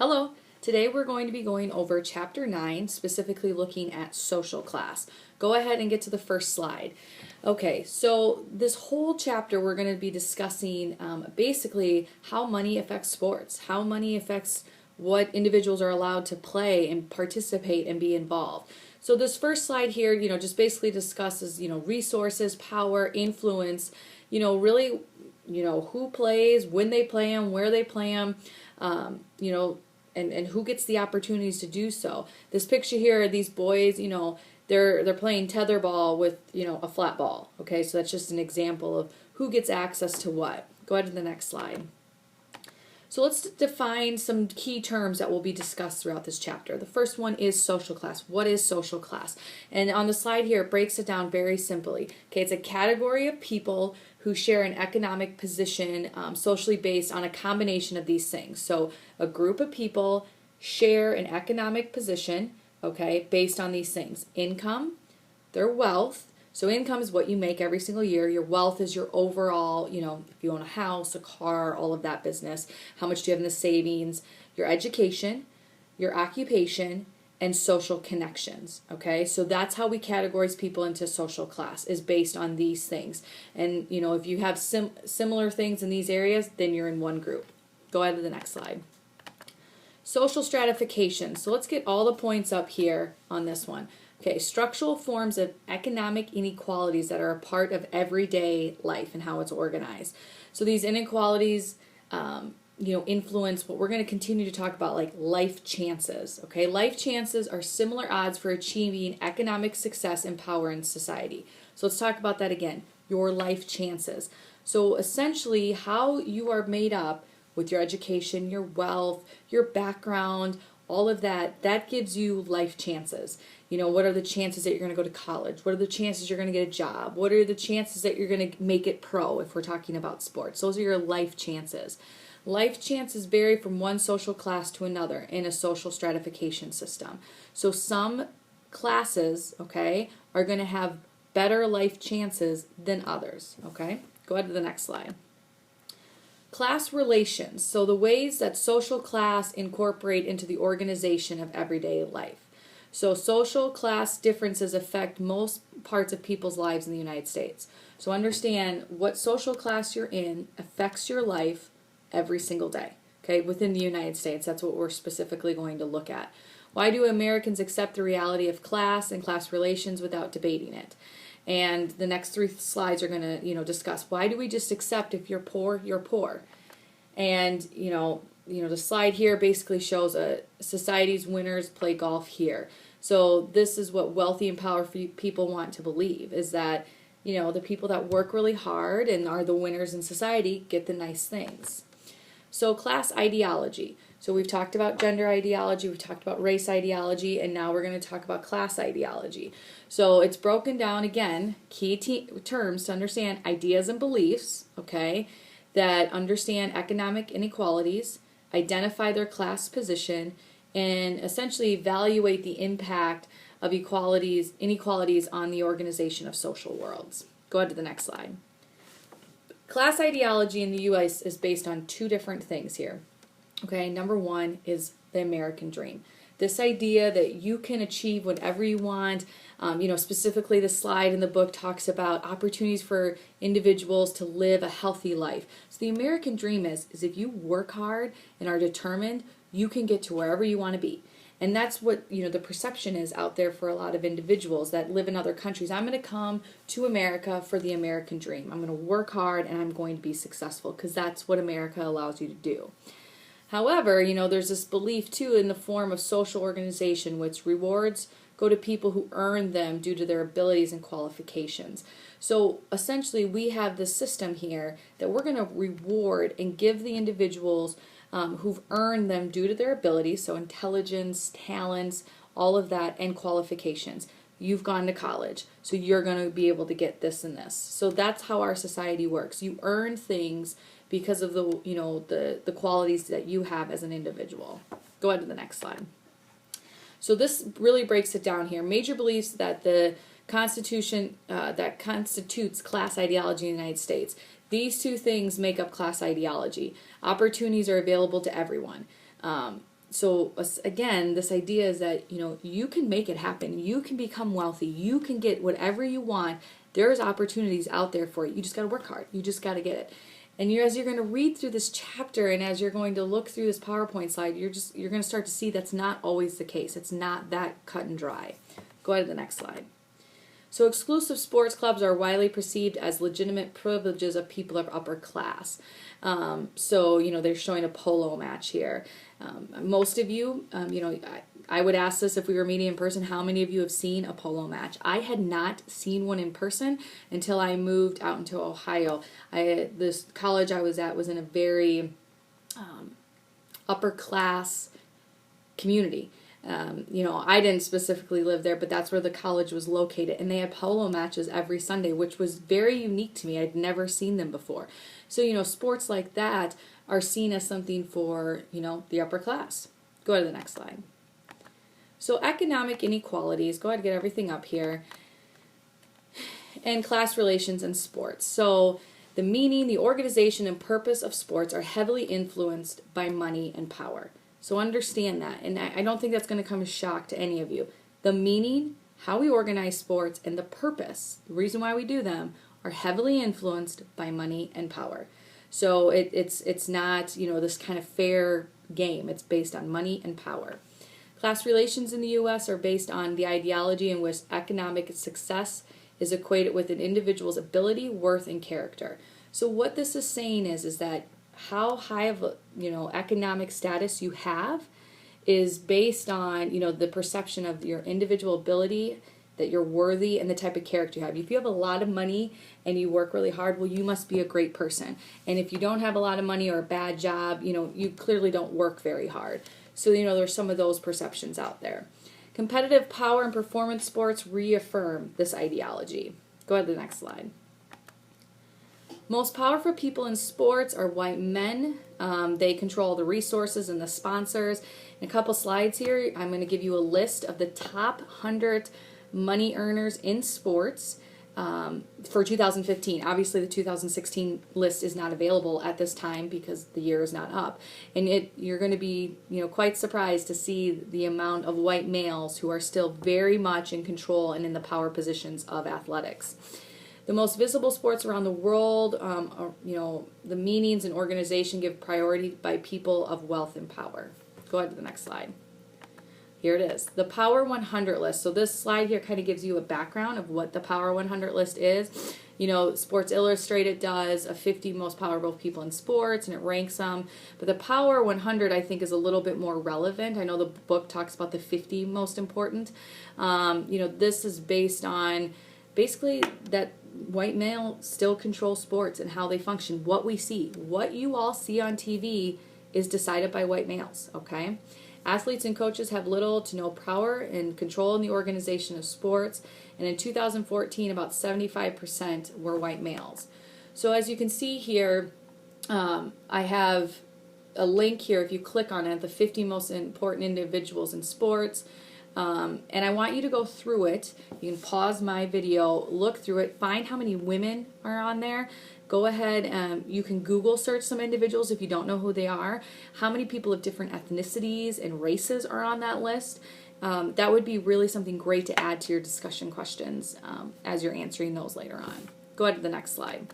Hello, today we're going to be going over Chapter 9, specifically looking at social class. Go ahead and get to the first slide. Okay, so this whole chapter we're going to be discussing basically how money affects sports, how money affects what individuals are allowed to play and participate and be involved. So this first slide here, just basically discusses, resources, power, influence, really, who plays, when they play them, where they play them, and who gets the opportunities to do so. This picture here, these boys, they're playing tetherball with, a flat ball. Okay, so that's just an example of who gets access to what. Go ahead to the next slide. So let's define some key terms that will be discussed throughout this chapter. The first one is social class. What is social class? And on the slide here, it breaks it down very simply. Okay, it's a category of people who share an economic position socially based on a combination of these things. So a group of people share an economic position, okay, based on these things. Income, their wealth. So income is what you make every single year. Your wealth is your overall, if you own a house, a car, all of that business. How much do you have in the savings? Your education, your occupation, and social connections. Okay, so that's how we categorize people into social class, is based on these things. And, if you have similar things in these areas, then you're in one group. Go ahead to the next slide. Social stratification. So let's get all the points up here on this one. Okay, structural forms of economic inequalities that are a part of everyday life and how it's organized. So these inequalities, influence what we're going to continue to talk about, like life chances. Okay, life chances are similar odds for achieving economic success and power in society. So let's talk about that again. Your life chances. So essentially, how you are made up with your education, your wealth, your background, all of that, that gives you life chances. What are the chances that you're going to go to college? What are the chances you're going to get a job? What are the chances that you're going to make it pro if we're talking about sports? Those are your life chances. Life chances vary from one social class to another in a social stratification system. So some classes, okay, are going to have better life chances than others, okay? Go ahead to the next slide. Class relations. So the ways that social class incorporate into the organization of everyday life. So social class differences affect most parts of people's lives in the United States. So understand what social class you're in affects your life every single day. Okay, within the United States, that's what we're specifically going to look at. Why do Americans accept the reality of class and class relations without debating it? And the next 3 slides are going to, discuss why do we just accept if you're poor, you're poor. And, the slide here basically shows a society's winners play golf here. So this is what wealthy and powerful people want to believe, is that, the people that work really hard and are the winners in society get the nice things. So class ideology. So we've talked about gender ideology, we've talked about race ideology, and now we're going to talk about class ideology. So it's broken down again, key terms to understand: ideas and beliefs, okay, that understand economic inequalities, identify their class position, and essentially evaluate the impact of inequalities on the organization of social worlds. Go ahead to the next slide. Class ideology in the U.S. is based on 2 different things here. Okay, number 1 is the American dream. This idea that you can achieve whatever you want. Specifically the slide in the book talks about opportunities for individuals to live a healthy life. So the American dream is if you work hard and are determined, you can get to wherever you want to be. And that's what, the perception is out there for a lot of individuals that live in other countries. I'm going to come to America for the American dream. I'm going to work hard and I'm going to be successful because that's what America allows you to do. However, there's this belief too in the form of social organization, which rewards go to people who earn them due to their abilities and qualifications. So essentially we have this system here that we're going to reward and give the individuals who've earned them due to their abilities, so intelligence, talents, all of that, and qualifications. You've gone to college, so you're going to be able to get this and this. So that's how our society works. You earn things because of the qualities that you have as an individual. Go ahead to the next slide. So this really breaks it down here. Major beliefs that the Constitution that constitutes class ideology in the United States. These 2 things make up class ideology. Opportunities are available to everyone. Again, this idea is that, you can make it happen. You can become wealthy. You can get whatever you want. There's opportunities out there for you. You just got to work hard. You just got to get it. And as you're going to read through this chapter, and as you're going to look through this PowerPoint slide, you're going to start to see that's not always the case. It's not that cut and dry. Go ahead to the next slide. So exclusive sports clubs are widely perceived as legitimate privileges of people of upper class. They're showing a polo match here. Most of you, I would ask this if we were meeting in person, how many of you have seen a polo match? I had not seen one in person until I moved out into Ohio. This college I was at was in a very upper class community. I didn't specifically live there, but that's where the college was located. And they had polo matches every Sunday, which was very unique to me. I'd never seen them before. So, sports like that are seen as something for, the upper class. Go to the next slide. So economic inequalities, go ahead and get everything up here, and class relations in sports. So the meaning, the organization, and purpose of sports are heavily influenced by money and power. So understand that, and I don't think that's going to come as a shock to any of you. The meaning, how we organize sports, and the purpose, the reason why we do them, are heavily influenced by money and power. So it's not, this kind of fair game. It's based on money and power. Class relations in the U.S. are based on the ideology in which economic success is equated with an individual's ability, worth, and character. So what this is saying is that how high of economic status you have is based on the perception of your individual ability, that you're worthy, and the type of character you have. If you have a lot of money and you work really hard, well, you must be a great person. And if you don't have a lot of money or a bad job, you clearly don't work very hard. So there's some of those perceptions out there. Competitive power and performance sports reaffirm this ideology. Go ahead to the next slide. Most powerful people in sports are white men. They control the resources and the sponsors. In a couple slides here, I'm going to give you a list of the top 100 money earners in sports for 2015. Obviously, the 2016 list is not available at this time because the year is not up. And you're going to be quite surprised to see the amount of white males who are still very much in control and in the power positions of athletics. The most visible sports around the world, the meanings and organization give priority by people of wealth and power. Go ahead to the next slide. Here it is, the Power 100 list. So this slide here kind of gives you a background of what the Power 100 list is. Sports Illustrated does a 50 most powerful people in sports, and it ranks them. But the Power 100, I think, is a little bit more relevant. I know the book talks about the 50 most important. This is based on basically that white male still control sports and how they function. What we see, what you all see on TV is decided by white males, okay? Athletes and coaches have little to no power and control in the organization of sports, and in 2014, about 75% were white males. So as you can see here, I have a link here. If you click on it, the 50 most important individuals in sports, and I want you to go through it. You can pause my video, look through it, find how many women are on there. Go ahead and you can Google search some individuals if you don't know who they are. How many people of different ethnicities and races are on that list? That would be really something great to add to your discussion questions as you're answering those later on. Go ahead to the next slide.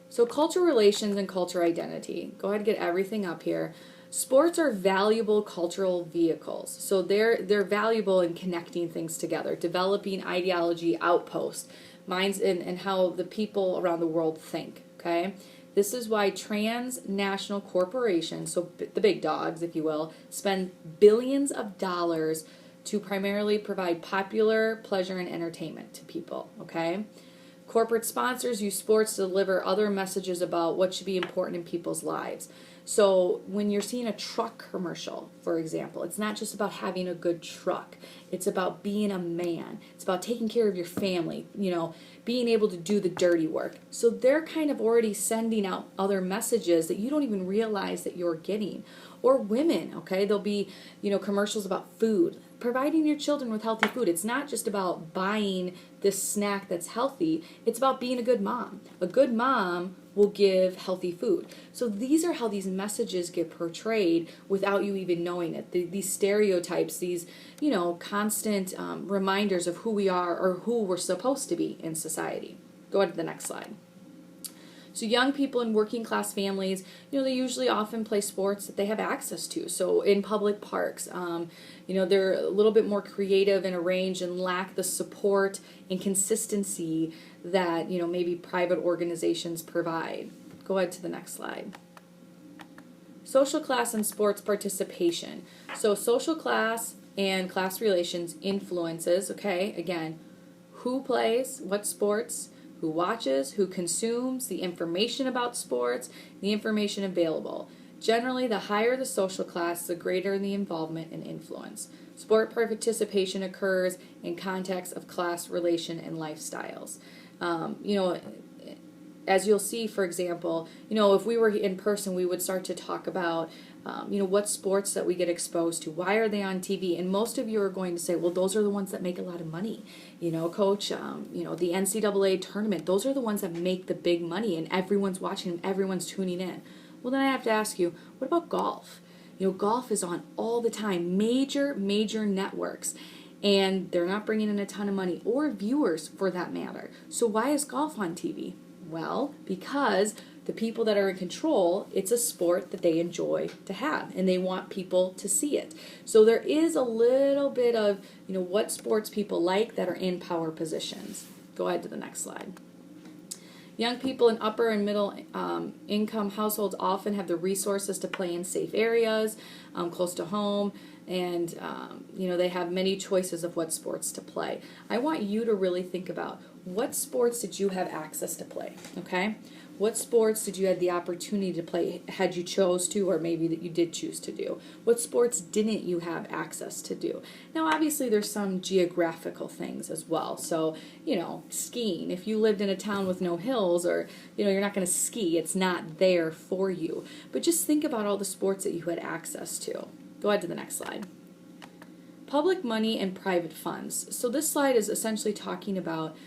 So cultural relations and culture identity. Go ahead and get everything up here. Sports are valuable cultural vehicles. So they're valuable in connecting things together, developing ideology outposts, minds and how the people around the world think, okay? This is why transnational corporations, so the big dogs, if you will, spend billions of dollars to primarily provide popular pleasure and entertainment to people, okay? Corporate sponsors use sports to deliver other messages about what should be important in people's lives. So when you're seeing a truck commercial, for example, it's not just about having a good truck. It's about being a man. It's about taking care of your family, being able to do the dirty work. So they're kind of already sending out other messages that you don't even realize that you're getting. Or women, okay? There'll be, commercials about food, providing your children with healthy food. It's not just about buying this snack that's healthy. It's about being a good mom. A good mom will give healthy food. So these are how these messages get portrayed without you even knowing it. These stereotypes, these, constant reminders of who we are or who we're supposed to be in society. Go ahead to the next slide. So young people in working class families, they usually often play sports that they have access to. So in public parks, they're a little bit more creative and arranged and lack the support and consistency that, maybe private organizations provide. Go ahead to the next slide. Social class and sports participation. So social class and class relations influences, again, who plays, what sports, who watches, who consumes, the information about sports, the information available. Generally, the higher the social class, the greater the involvement and influence. Sport participation occurs in context of class, relation, and lifestyles. As you'll see, for example, if we were in person, we would start to talk about, what sports that we get exposed to. Why are they on TV? And most of you are going to say, well, those are the ones that make a lot of money. Coach, the NCAA tournament, those are the ones that make the big money, and everyone's watching them, everyone's tuning in. Well, then I have to ask you, what about golf? Golf is on all the time, major networks, and they're not bringing in a ton of money or viewers for that matter. So why is golf on TV? Well, because the people that are in control, it's a sport that they enjoy to have, and they want people to see it. So there is a little bit of, what sports people like that are in power positions. Go ahead to the next slide. Young people in upper and middle income households often have the resources to play in safe areas, close to home, and they have many choices of what sports to play. I want you to really think about, what sports did you have access to play, okay? What sports did you have the opportunity to play, had you chose to, or maybe that you did choose to do? What sports didn't you have access to do? Now, obviously, there's some geographical things as well. So, skiing. If you lived in a town with no hills, or, you're not going to ski, it's not there for you. But just think about all the sports that you had access to. Go ahead to the next slide. Public money and private funds. So this slide is essentially talking about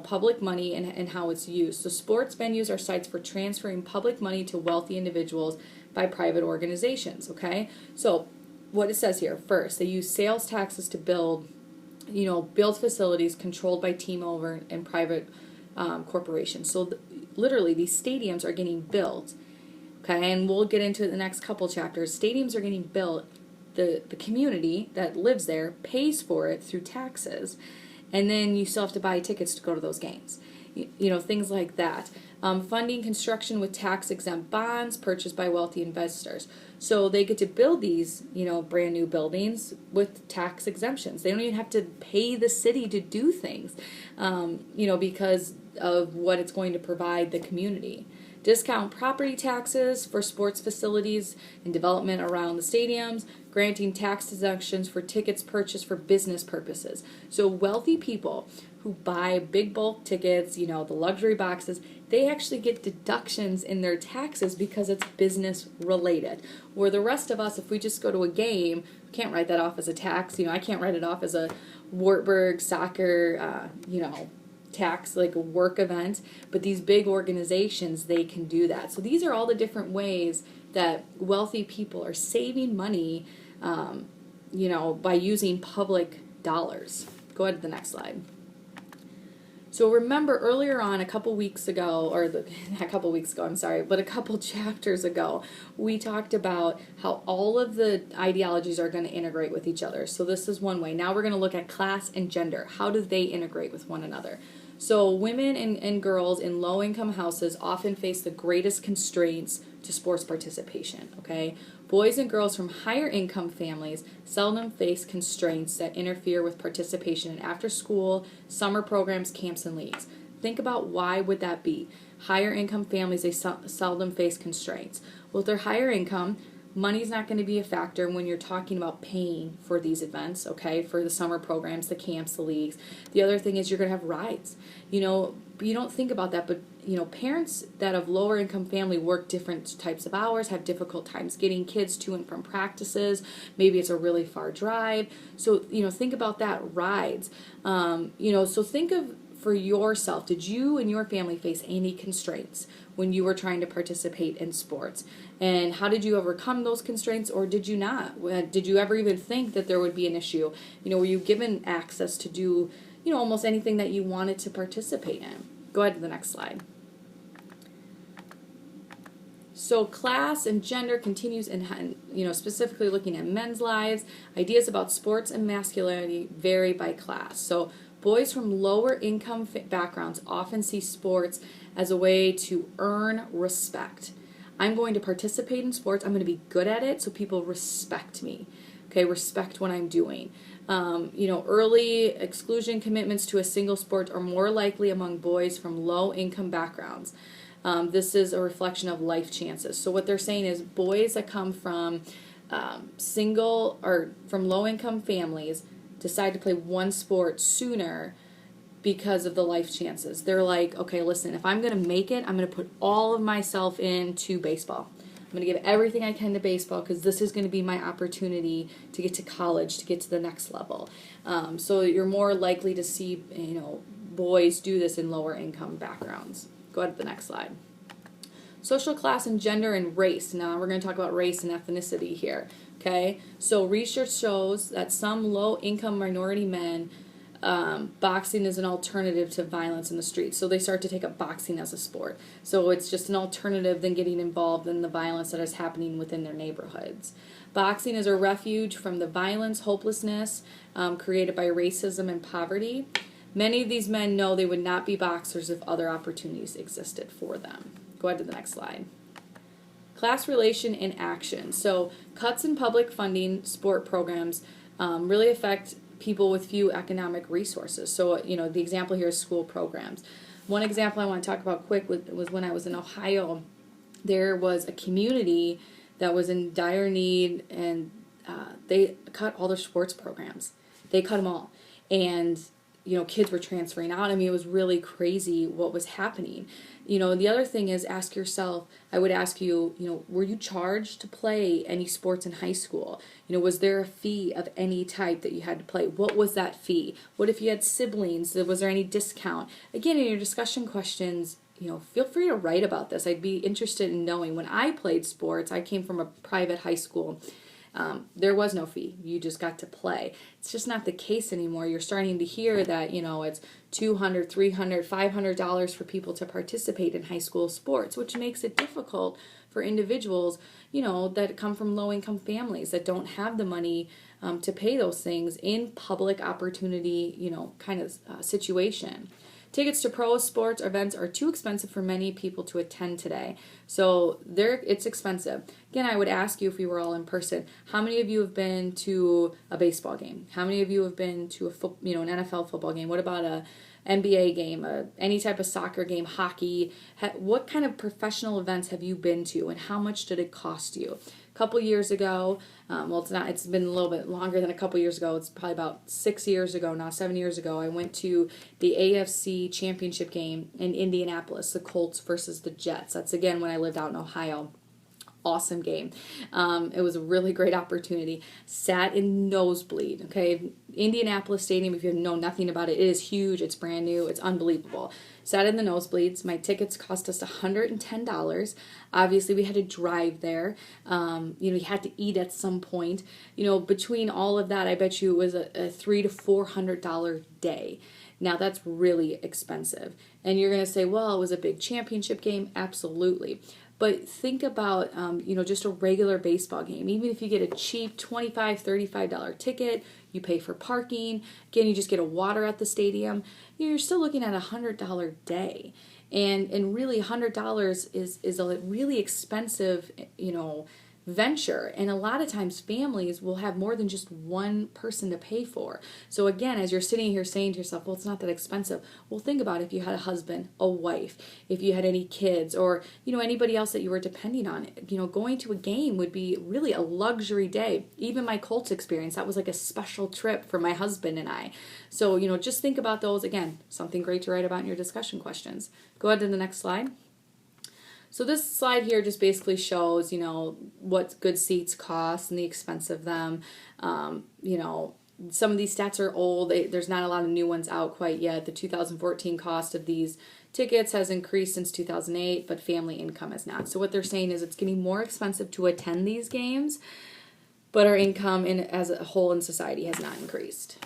public money and how it's used. So sports venues are sites for transferring public money to wealthy individuals by private organizations, okay? So what it says here, first, they use sales taxes to build facilities controlled by T-Mobile and private corporations. So literally, these stadiums are getting built, okay? And we'll get into it in the next couple chapters. Stadiums are getting built. The community that lives there pays for it through taxes. And then you still have to buy tickets to go to those games. Things like that. Funding construction with tax-exempt bonds purchased by wealthy investors. So they get to build these, brand new buildings with tax exemptions. They don't even have to pay the city to do things, because of what it's going to provide the community. Discount property taxes for sports facilities and development around the stadiums, granting tax deductions for tickets purchased for business purposes. So wealthy people who buy big bulk tickets, the luxury boxes, they actually get deductions in their taxes because it's business related. Where the rest of us, if we just go to a game, we can't write that off as a tax. I can't write it off as a Wartburg soccer, tax, like a work event, but these big organizations, they can do that. So these are all the different ways that wealthy people are saving money, by using public dollars. Go ahead to the next slide. So remember earlier on a couple chapters ago, we talked about how all of the ideologies are going to integrate with each other. So this is one way. Now we're going to look at class and gender. How do they integrate with one another? So women and girls in low-income houses often face the greatest constraints to sports participation, okay? Boys and girls from higher income families seldom face constraints that interfere with participation in after-school, summer programs, camps, and leagues. Think about why would that be? Higher income families, they seldom face constraints. Well, if they're higher income, money's not going to be a factor when you're talking about paying for these events, okay, for the summer programs, the camps, the leagues. The other thing is you're going to have rides. You don't think about that, but, parents that have lower income family work different types of hours, have difficult times getting kids to and from practices. Maybe it's a really far drive. So, think about that, rides. So think of, for yourself, did you and your family face any constraints when you were trying to participate in sports? And how did you overcome those constraints, or did you not? Did you ever even think that there would be an issue? Were you given access to do, almost anything that you wanted to participate in? Go ahead to the next slide. So class and gender continues in, specifically looking at men's lives. Ideas about sports and masculinity vary by class. So boys from lower income backgrounds often see sports as a way to earn respect. I'm going to participate in sports. I'm going to be good at it so people respect me. Okay, respect what I'm doing. Early exclusion commitments to a single sport are more likely among boys from low income backgrounds. This is a reflection of life chances. So what they're saying is boys that come from single or from low income families decide to play one sport sooner because of the life chances. They're like, okay, listen, if I'm going to make it, I'm going to put all of myself into baseball. I'm going to give everything I can to baseball because this is going to be my opportunity to get to college, to get to the next level. So you're more likely to see, boys do this in lower income backgrounds. Go ahead to the next slide. Social class and gender and race. Now we're going to talk about race and ethnicity here. Okay, so research shows that some low income minority men, boxing is an alternative to violence in the streets. So they start to take up boxing as a sport. So it's just an alternative than getting involved in the violence that is happening within their neighborhoods. Boxing is a refuge from the violence, hopelessness created by racism and poverty. Many of these men know they would not be boxers if other opportunities existed for them. Go ahead to the next slide. Class relation in action. So cuts in public funding sport programs really affect people with few economic resources. So, the example here is school programs. One example I want to talk about quick was when I was in Ohio. There was a community that was in dire need, and they cut all their sports programs. They cut them all. And kids were transferring out. I mean, it was really crazy what was happening. The other thing is, ask yourself, I would ask you, were you charged to play any sports in high school? Was there a fee of any type that you had to play? What was that fee? What if you had siblings? Was there any discount? Again, in your discussion questions, feel free to write about this. I'd be interested in knowing. When I played sports, I came from a private high school. There was no fee. You just got to play. It's just not the case anymore. You're starting to hear that, it's $200, $300, $500 for people to participate in high school sports, which makes it difficult for individuals, that come from low-income families that don't have the money to pay those things in public opportunity, kind of situation. Tickets to pro sports events are too expensive for many people to attend today. So it's expensive. Again, I would ask you, if we were all in person, how many of you have been to a baseball game? How many of you have been to an NFL football game? What about a NBA game, any type of soccer game, hockey? What kind of professional events have you been to, and how much did it cost you? A couple years ago, it's been a little bit longer than a couple years ago. It's probably about 6 years ago now, 7 years ago. I went to the AFC Championship game in Indianapolis, the Colts versus the Jets. That's again when I lived out in Ohio. Awesome game. It was a really great opportunity. Sat in nosebleed. Okay, Indianapolis Stadium, if you know nothing about it, it is huge. It's brand new. It's unbelievable. Sat in the nosebleeds. My tickets cost us $110. Obviously, we had to drive there. You had to eat at some point. Between all of that, I bet you it was a $300 to $400 day. Now, that's really expensive. And you're going to say, well, it was a big championship game. Absolutely. But think about, just a regular baseball game. Even if you get a cheap $25, $35 ticket, you pay for parking. Again, you just get a water at the stadium. You're still looking at $100 day. And really $100 is a really expensive, venture. And a lot of times families will have more than just one person to pay for. So again, as you're sitting here saying to yourself, well, it's not that expensive. Well, think about if you had a husband, a wife, if you had any kids, or, anybody else that you were depending on. Going to a game would be really a luxury day. Even my Colts experience, that was like a special trip for my husband and I. So, just think about those. Again, something great to write about in your discussion questions. Go ahead to the next slide. So this slide here just basically shows, what good seats cost and the expense of them. some of these stats are old. There's not a lot of new ones out quite yet. The 2014 cost of these tickets has increased since 2008, but family income has not. So what they're saying is it's getting more expensive to attend these games, but our income as a whole in society has not increased.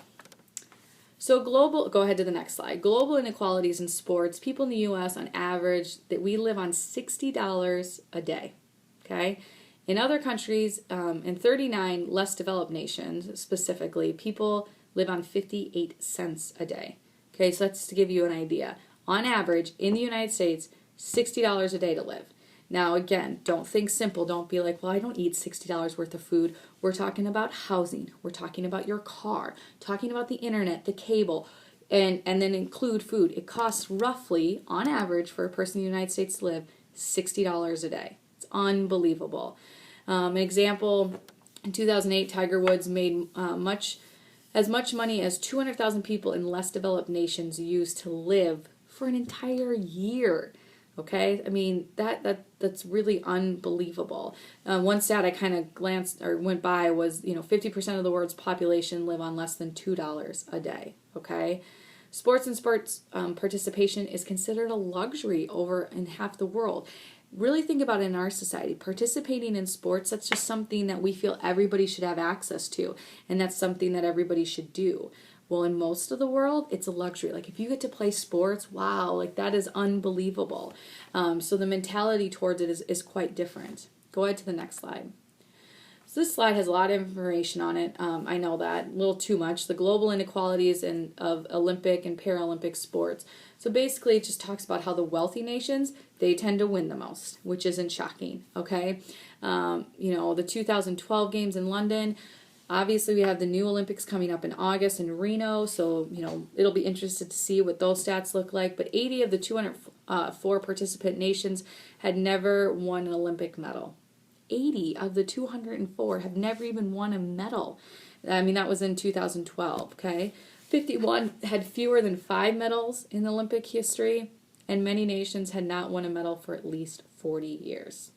So go ahead to the next slide. Global inequalities in sports. People in the U.S. on average, that we live on $60 a day, okay? In other countries, in 39 less developed nations specifically, people live on 58 cents a day. Okay, so that's to give you an idea. On average, in the United States, $60 a day to live. Now, again, don't think simple. Don't be like, well, I don't eat $60 worth of food. We're talking about housing. We're talking about your car, talking about the internet, the cable, and then include food. It costs roughly, on average, for a person in the United States to live, $60 a day. It's unbelievable. An example, in 2008, Tiger Woods made as much money as 200,000 people in less developed nations used to live for an entire year. Okay, I mean that's really unbelievable. One stat I kind of went by was 50% of the world's population live on less than $2 a day. Okay, sports participation is considered a luxury over in half the world. Really think about it in our society. Participating in sports, that's just something that we feel everybody should have access to, and that's something that everybody should do. Well, in most of the world, it's a luxury. Like if you get to play sports, wow, like that is unbelievable. So the mentality towards it is quite different. Go ahead to the next slide. So this slide has a lot of information on it. I know that, a little too much. The global inequalities of Olympic and Paralympic sports. So basically it just talks about how the wealthy nations, they tend to win the most, which isn't shocking, okay? The 2012 games in London, obviously we have the new Olympics coming up in August in Reno, so, it'll be interesting to see what those stats look like. But 80 of the 204 participant nations had never won an Olympic medal. 80 of the 204 have never even won a medal. I mean, that was in 2012, okay? 51 had fewer than 5 medals in Olympic history, and many nations had not won a medal for at least 40 years.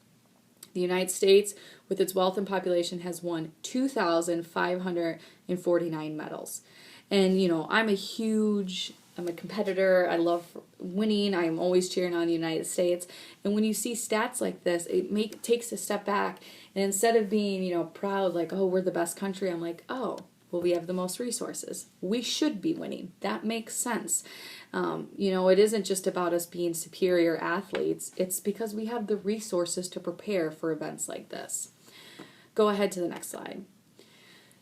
The United States, with its wealth and population, has won 2,549 medals. And, I'm a competitor. I love winning. I'm always cheering on the United States. And when you see stats like this, it takes a step back. And instead of being, proud, like, oh, we're the best country, I'm like, oh, well, we have the most resources. We should be winning. That makes sense. It isn't just about us being superior athletes. It's because we have the resources to prepare for events like this. Go ahead to the next slide.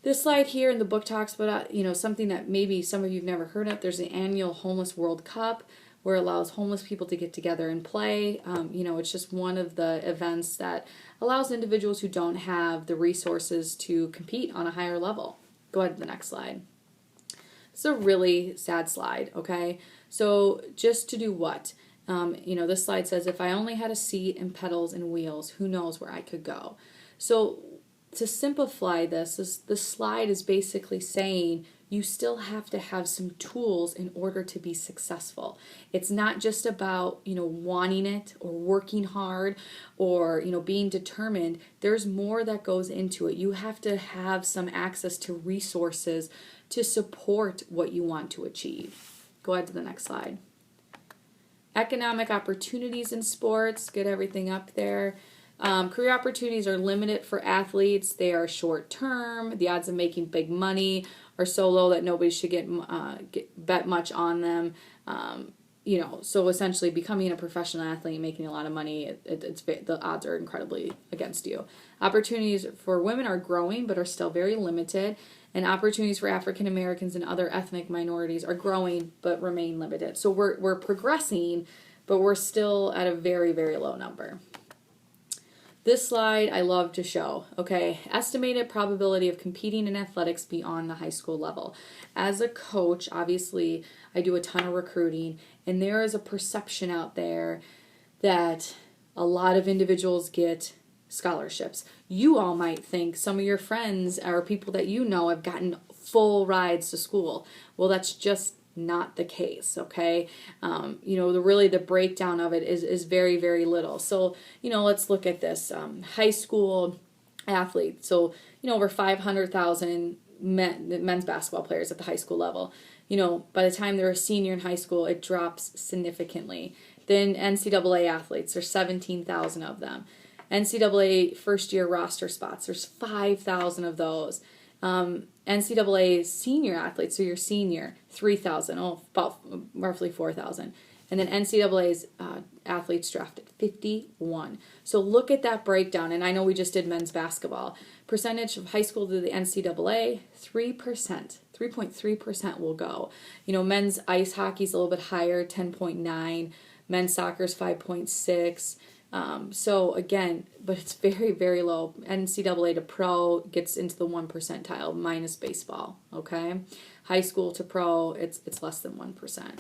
This slide here in the book talks about, something that maybe some of you have never heard of. There's an annual Homeless World Cup where it allows homeless people to get together and play. It's just one of the events that allows individuals who don't have the resources to compete on a higher level. Go ahead to the next slide. It's a really sad slide, okay? So just to do what? This slide says, if I only had a seat and pedals and wheels, who knows where I could go? So to simplify this slide is basically saying you still have to have some tools in order to be successful. It's not just about, wanting it or working hard or, being determined. There's more that goes into it. You have to have some access to resources to support what you want to achieve. Go ahead to the next slide. Economic opportunities in sports, get everything up there. Career opportunities are limited for athletes. They are short term. The odds of making big money are so low that nobody should bet much on them. So essentially becoming a professional athlete and making a lot of money, the odds are incredibly against you. Opportunities for women are growing but are still very limited. And opportunities for African Americans and other ethnic minorities are growing but remain limited. So we're progressing, but we're still at a very, very low number. This slide I love to show, okay? Estimated probability of competing in athletics beyond the high school level. As a coach, obviously, I do a ton of recruiting, and there is a perception out there that a lot of individuals get scholarships. You all might think some of your friends or people that you know have gotten full rides to school. Well, that's just not the case, okay? The breakdown of it is very, very little. So, let's look at this. High school athlete. So, over 500,000 men's basketball players at the high school level. By the time they're a senior in high school, it drops significantly. Then NCAA athletes, there's 17,000 of them. NCAA first year roster spots, there's 5,000 of those. NCAA senior athletes, so your senior, 3,000, about roughly 4,000. And then NCAA's athletes drafted, 51. So look at that breakdown. And I know we just did men's basketball. Percentage of high school to the NCAA, 3%. 3.3% will go. Men's ice hockey is a little bit higher, 10.9. Men's soccer is 5.6. So again, but it's very, very low. NCAA to pro gets into the 1 percentile minus baseball. Okay, high school to pro, it's less than 1%.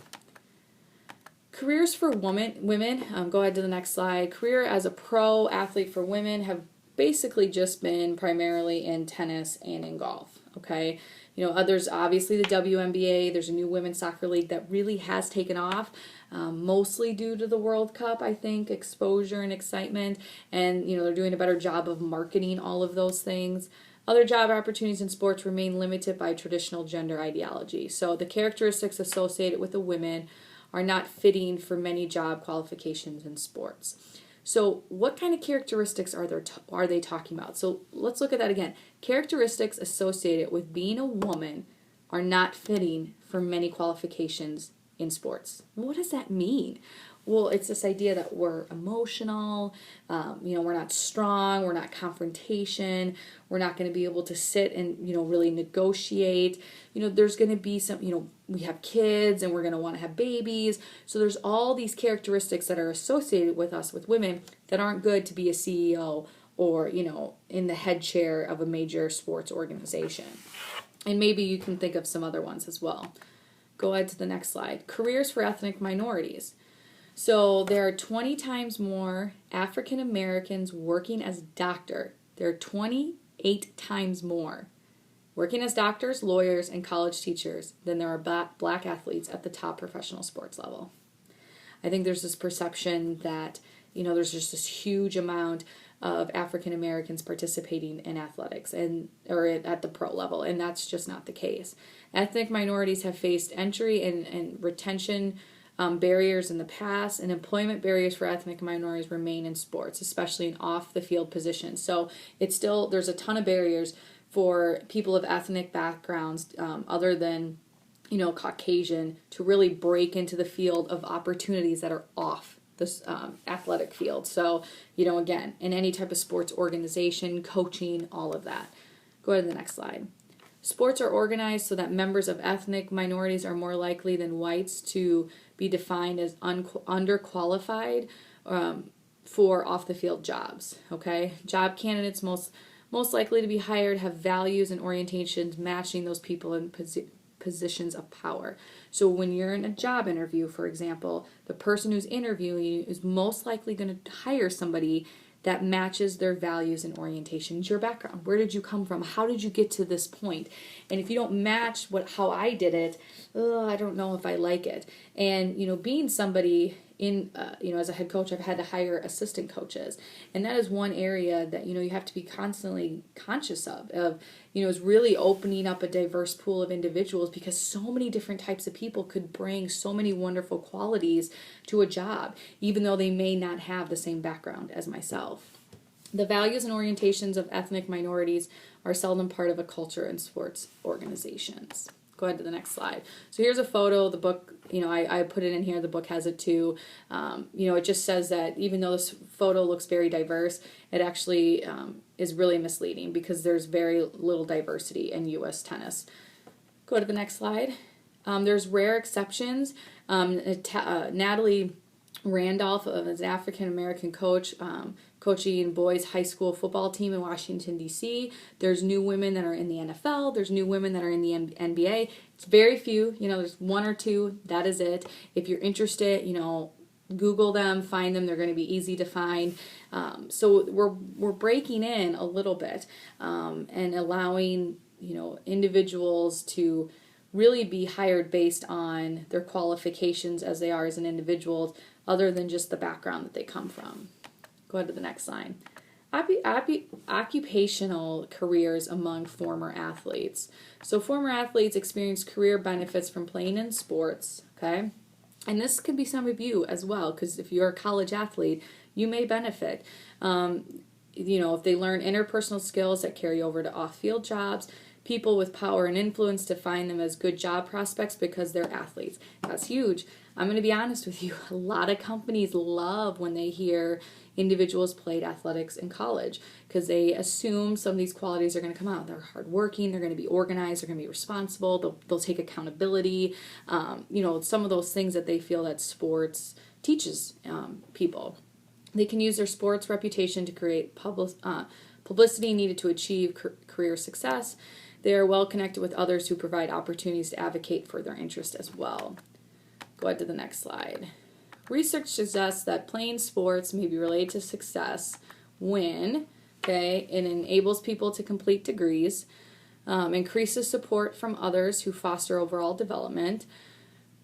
Careers for women. Go ahead to the next slide. Career as a pro athlete for women have basically just been primarily in tennis and in golf. Okay. Others, obviously the WNBA, there's a new women's soccer league that really has taken off, mostly due to the World Cup, I think, exposure and excitement, and, they're doing a better job of marketing all of those things. Other job opportunities in sports remain limited by traditional gender ideology. So the characteristics associated with the women are not fitting for many job qualifications in sports. So what kind of characteristics are they talking about? So let's look at that again. Characteristics associated with being a woman are not fitting for many qualifications in sports. What does that mean? Well, it's this idea that we're emotional, we're not strong, we're not confrontation, we're not going to be able to sit and, really negotiate. There's going to be some, we have kids and we're going to want to have babies. So there's all these characteristics that are associated with us, with women, that aren't good to be a CEO or, in the head chair of a major sports organization. And maybe you can think of some other ones as well. Go ahead to the next slide. Careers for ethnic minorities. So there are 20 times more African Americans working as doctor. There are 28 times more working as doctors, lawyers, and college teachers than there are black athletes at the top professional sports level. I think there's this perception that, there's just this huge amount of African Americans participating in athletics or at the pro level, and that's just not the case. Ethnic minorities have faced entry and retention barriers in the past, and employment barriers for ethnic minorities remain in sports, especially in off-the-field positions. So there's a ton of barriers for people of ethnic backgrounds other than, Caucasian, to really break into the field of opportunities that are off this athletic field. So, again, in any type of sports organization, coaching, all of that. Go ahead to the next slide. Sports are organized so that members of ethnic minorities are more likely than whites to be defined as underqualified for off-the-field jobs. Okay, job candidates most likely to be hired have values and orientations matching those people in positions of power. So when you're in a job interview, for example, the person who's interviewing you is most likely going to hire somebody that matches their values and orientations, your background. Where did you come from? How did you get to this point? And if you don't match how I did it, I don't know if I like it. And, being somebody in, as a head coach, I've had to hire assistant coaches. And that is one area that, you have to be constantly conscious of, is really opening up a diverse pool of individuals, because so many different types of people could bring so many wonderful qualities to a job, even though they may not have the same background as myself. The values and orientations of ethnic minorities are seldom part of a culture in sports organizations. Go ahead to the next slide. So here's a photo. The book, I put it in here. The book has it too. It just says that even though this photo looks very diverse, it actually is really misleading because there's very little diversity in U.S. tennis. Go to the next slide. There's rare exceptions. Natalie Randolph, an African-American coach, coaching boys high school football team in Washington, D.C. There's new women that are in the NFL. There's new women that are in the NBA. It's very few. There's one or two. That is it. If you're interested, Google them, find them. They're going to be easy to find. So we're breaking in a little bit and allowing, individuals to really be hired based on their qualifications as they are as an individual, other than just the background that they come from. Go ahead to the next slide. Occupational careers among former athletes. So former athletes experience career benefits from playing in sports, okay? And this could be some of you as well, because if you're a college athlete, you may benefit. If they learn interpersonal skills that carry over to off-field jobs, people with power and influence to find them as good job prospects because they're athletes. That's huge. I'm going to be honest with you. A lot of companies love when they hear individuals played athletics in college because they assume some of these qualities are going to come out. They're hardworking, they're going to be organized, they're going to be responsible, they'll take accountability, some of those things that they feel that sports teaches people. They can use their sports reputation to create publicity needed to achieve career success. They are well connected with others who provide opportunities to advocate for their interest as well. Go ahead to the next slide. Research suggests that playing sports may be related to success when, it enables people to complete degrees, increases support from others who foster overall development,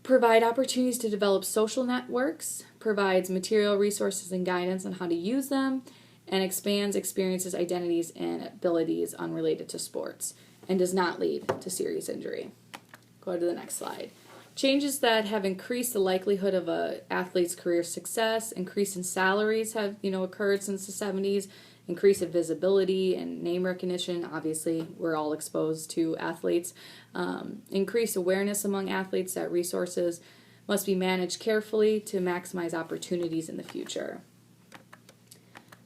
provide opportunities to develop social networks, provides material resources and guidance on how to use them, and expands experiences, identities, and abilities unrelated to sports, and does not lead to serious injury. Go to the next slide. Changes that have increased the likelihood of an athlete's career success, increase in salaries have occurred since the 70s, increase in visibility and name recognition. Obviously, we're all exposed to athletes. Increased awareness among athletes that resources must be managed carefully to maximize opportunities in the future.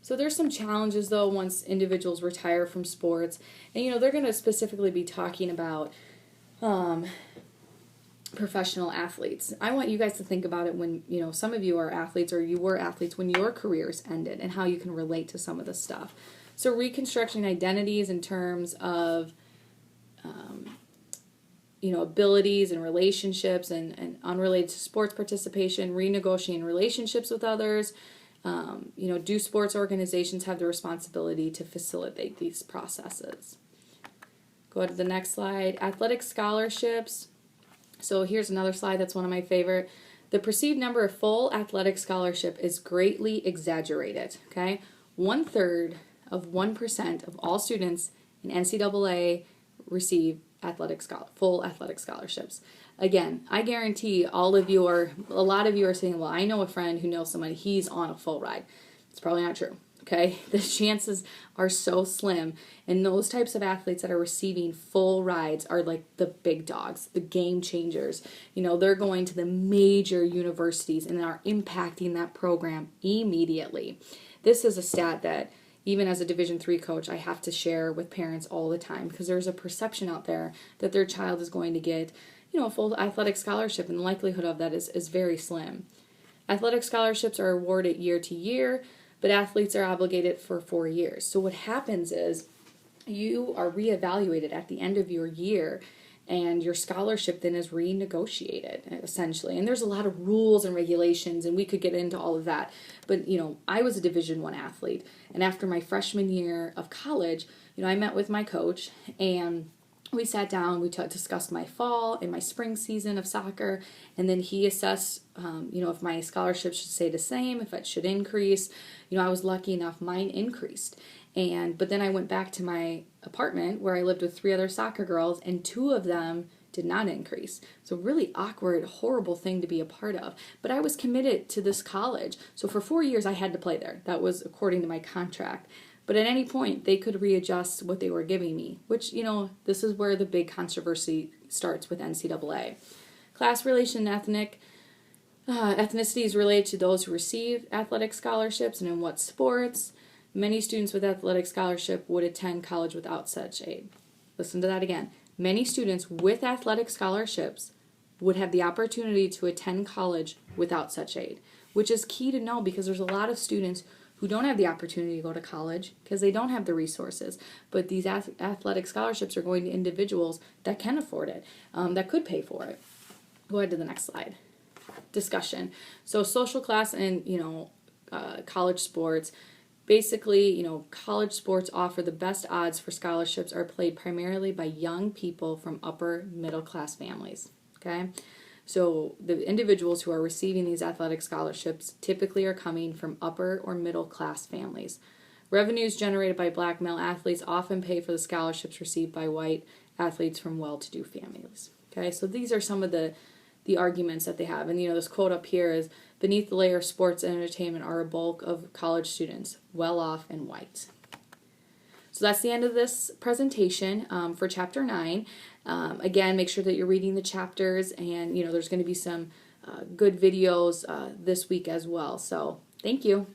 So there's some challenges, though, once individuals retire from sports. And, they're going to specifically be talking about professional athletes. I want you guys to think about it when, some of you are athletes or you were athletes when your careers ended and how you can relate to some of this stuff. So reconstructing identities in terms of, abilities and relationships and unrelated to sports participation, renegotiating relationships with others. Do sports organizations have the responsibility to facilitate these processes? Go to the next slide. Athletic scholarships. So here's another slide that's one of my favorite. The perceived number of full athletic scholarship is greatly exaggerated. Okay, 1/3 of 1% of all students in NCAA receive full athletic scholarships. Again, I guarantee a lot of you are saying, well, I know a friend who knows somebody, he's on a full ride. It's probably not true. Okay, the chances are so slim, and those types of athletes that are receiving full rides are like the big dogs, the game changers. They're going to the major universities and are impacting that program immediately. This is a stat that even as a Division III coach, I have to share with parents all the time because there's a perception out there that their child is going to get, a full athletic scholarship, and the likelihood of that is very slim. Athletic scholarships are awarded year to year, but athletes are obligated for 4 years. So what happens is you are reevaluated at the end of your year, and your scholarship then is renegotiated, essentially. And there's a lot of rules and regulations, and we could get into all of that. But, I was a Division I athlete, and after my freshman year of college, I met with my coach, and we sat down, we discussed my fall and my spring season of soccer, and then he assessed, if my scholarship should stay the same, if it should increase. I was lucky enough, mine increased. But then I went back to my apartment where I lived with 3 other soccer girls, and 2 of them did not increase. So really awkward, horrible thing to be a part of. But I was committed to this college. So for 4 years, I had to play there. That was according to my contract. But at any point, they could readjust what they were giving me, which, this is where the big controversy starts with NCAA. Class relation and ethnicity is related to those who receive athletic scholarships and in what sports. Many students with athletic scholarship would attend college without such aid. Listen to that again. Many students with athletic scholarships would have the opportunity to attend college without such aid, which is key to know because there's a lot of students who don't have the opportunity to go to college because they don't have the resources. But these athletic scholarships are going to individuals that can afford it, that could pay for it. Go ahead to the next slide. Discussion. So social class and, college sports. Basically, college sports offer the best odds for scholarships are played primarily by young people from upper middle class families. Okay? So the individuals who are receiving these athletic scholarships typically are coming from upper or middle class families. Revenues generated by black male athletes often pay for the scholarships received by white athletes from well-to-do families. Okay, so these are some of the arguments that they have. And, this quote up here is, beneath the layer of sports and entertainment are a bulk of college students, well-off and white. So that's the end of this presentation for Chapter 9. Again, make sure that you're reading the chapters, and, there's going to be some good videos this week as well. So thank you.